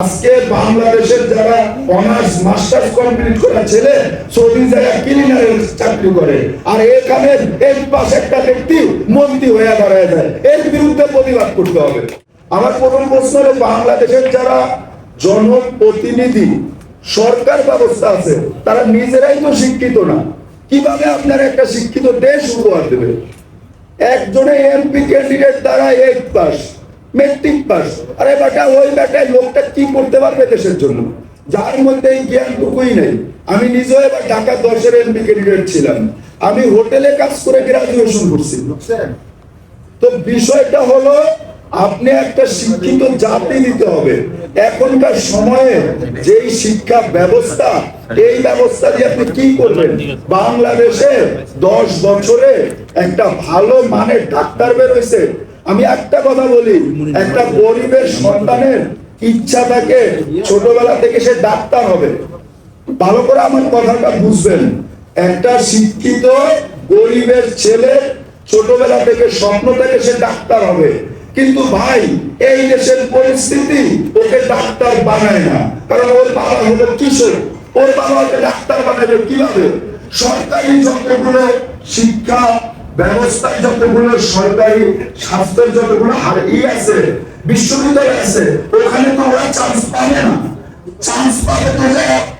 আজকে বাংলাদেশের যারা অনার্স মাস্টার্স কমপ্লিট করা ছেলে সৌদি জায়গায় ক্লিনারের চাকরি করে, আর এখানে এর পাশে একটা ব্যক্তি মন্ত্রী হয়ে দাঁড়ায় যায়, এর বিরুদ্ধে প্রতিবাদ করতে হবে। আমার প্রথম প্রশ্ন হলো, বাংলাদেশের যারা জনপ্রতিনিধি সরকার ব্যবস্থা আছে তারা নিজেরাই তো শিক্ষিত না, কিভাবে আপনারা একটা শিক্ষিত দেশ উপহার দেবে? একজনে এমপি ক্যান্ডিডেট দ্বারা 8 পাস, মেট্রিক পাস, আরে বেটা ওই বেটায় লোকটা কি করতে পারবে দেশের জন্য, যার মধ্যে এই জ্ঞানটুকুই নেই। আমি নিজেও এবার ঢাকা 10-এর এমপি ক্যান্ডিডেট ছিলাম, আমি হোটেলে কাজ করে গ্রাজুয়েশন করছি। তো বিষয়টা হলো, আপনি একটা শিক্ষিত জাতি দিতে হবে। এখনকার সময়ে যেই শিক্ষা ব্যবস্থা, এই ব্যবস্থা দিয়ে আপনি কি করবেন? বাংলাদেশে 10 বছরে একটা ভালো মানের ডাক্তার বের হয়েছে। আমি একটা কথা বলি, একটা গরিবের সন্তানের ইচ্ছা থাকে ছোটবেলা থেকে সে ডাক্তার হবে। ভালো করে আমার কথাটা বুঝবেন, একটা শিক্ষিত গরিবের ছেলে ছোটবেলা থেকে স্বপ্ন থেকে সে ডাক্তার হবে। কিন্তু ভাই, এই দেশের পরিস্থিতি ওকে ডাক্তার বানায় না, কারণ ওর বাবা হলো কিশোর, ওর বাবা ওকে ডাক্তার বানাবে কিভাবে? সরকারি যতগুলো শিক্ষা ব্যবস্থায়, যতগুলো সরকারি স্বাস্থ্যের যতগুলো আছে, বিশ্ববিদ্যালয় আছে, ওখানে তো ওরা চান্স পাবে না। চান্স পাবে তো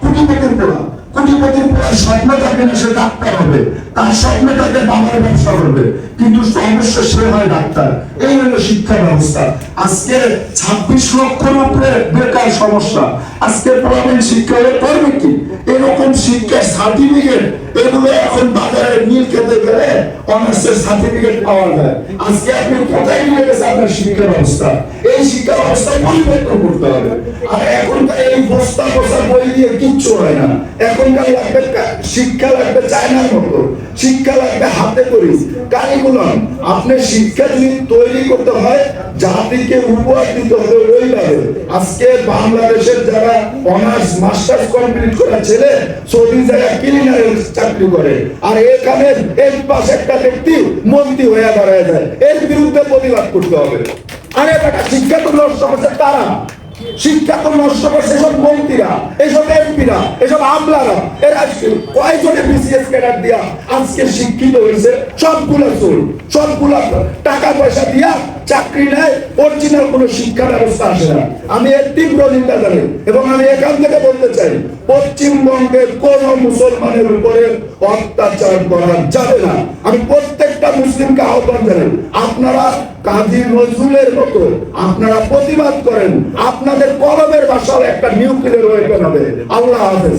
কোটিপতির পোড়া, কোটিপতির পোড়া স্বপ্ন থাকে না সে ডাক্তার হবে, তার স্বপ্ন থাকে বাবার ব্যবসা করবে, কিন্তু অবশ্য সে হয় ডাক্তার। এই হলো শিক্ষা ব্যবস্থা। আজকে 26 লক্ষের উপরে বেকার সমস্যা। আজকে প্রাথমিক শিক্ষা করবে কি? এরকম শিক্ষার সার্টিফিকেট এগুলো এখন বাজারে নীল খেতে গেলে অনার্সের সার্টিফিকেট পাওয়া যায়। আজকে আপনি কোথায় নিয়ে গেছে আপনার শিক্ষা ব্যবস্থা? এই শিক্ষা ব্যবস্থা পরিবর্তন করতে হবে। আর এখনকার এই বস্তা বস্তা বই দিয়ে কিচ্ছু হয় না। এখনকার লাগবে শিক্ষা, লাগবে চায়নার মতো শিক্ষা, লাগবে হাতে করি কারিকুলাম। আপনি শিক্ষা যদি তৈরি করতে হয়, জাতিকে উপহার দিতে হবে ওইভাবে। আজকে বাংলাদেশের যারা অনার্স মাস্টার্স কমপ্লিট করা ছেলে সৌদি জায়গায় ক্লিনারের চাকরি করে, আর এখানে এর পাশে একটা ব্যক্তি মন্ত্রী হয়ে দাঁড়ায় যায়, এর বিরুদ্ধে প্রতিবাদ করতে হবে। আরে বেটা, শিক্ষা তো নষ্ট করছে তারা, শিক্ষা তো নষ্ট করছে এসব মন্ত্রীরা, এসব এমপিরা, এসব আমলারা। এরা কয়জনে বিসিএস ক্যাডার দিয়া আজকে শিক্ষিত হয়েছে? সবগুলা চোর, সবগুলা টাকা পয়সা দিয়া চাকরি নেয়, অরিজিনাল কোনো শিক্ষা ব্যবস্থা আসে না। আমি এর তীব্র নিন্দা জানাই, এবং আমি এখান থেকে বলতে চাই, পশ্চিমবঙ্গের কোন মুসলমানের উপরে অত্যাচার করা যাবে না। আমি প্রত্যেকটা মুসলিমকে আহ্বান জানাই, আপনারা কাজী নজরুলের মতো আপনারা প্রতিবাদ করেন, আপনাদের কলমের ভাষায় একটা নিউক্লিয়ার ওয়েপন হবে। আল্লাহ হাফেজ।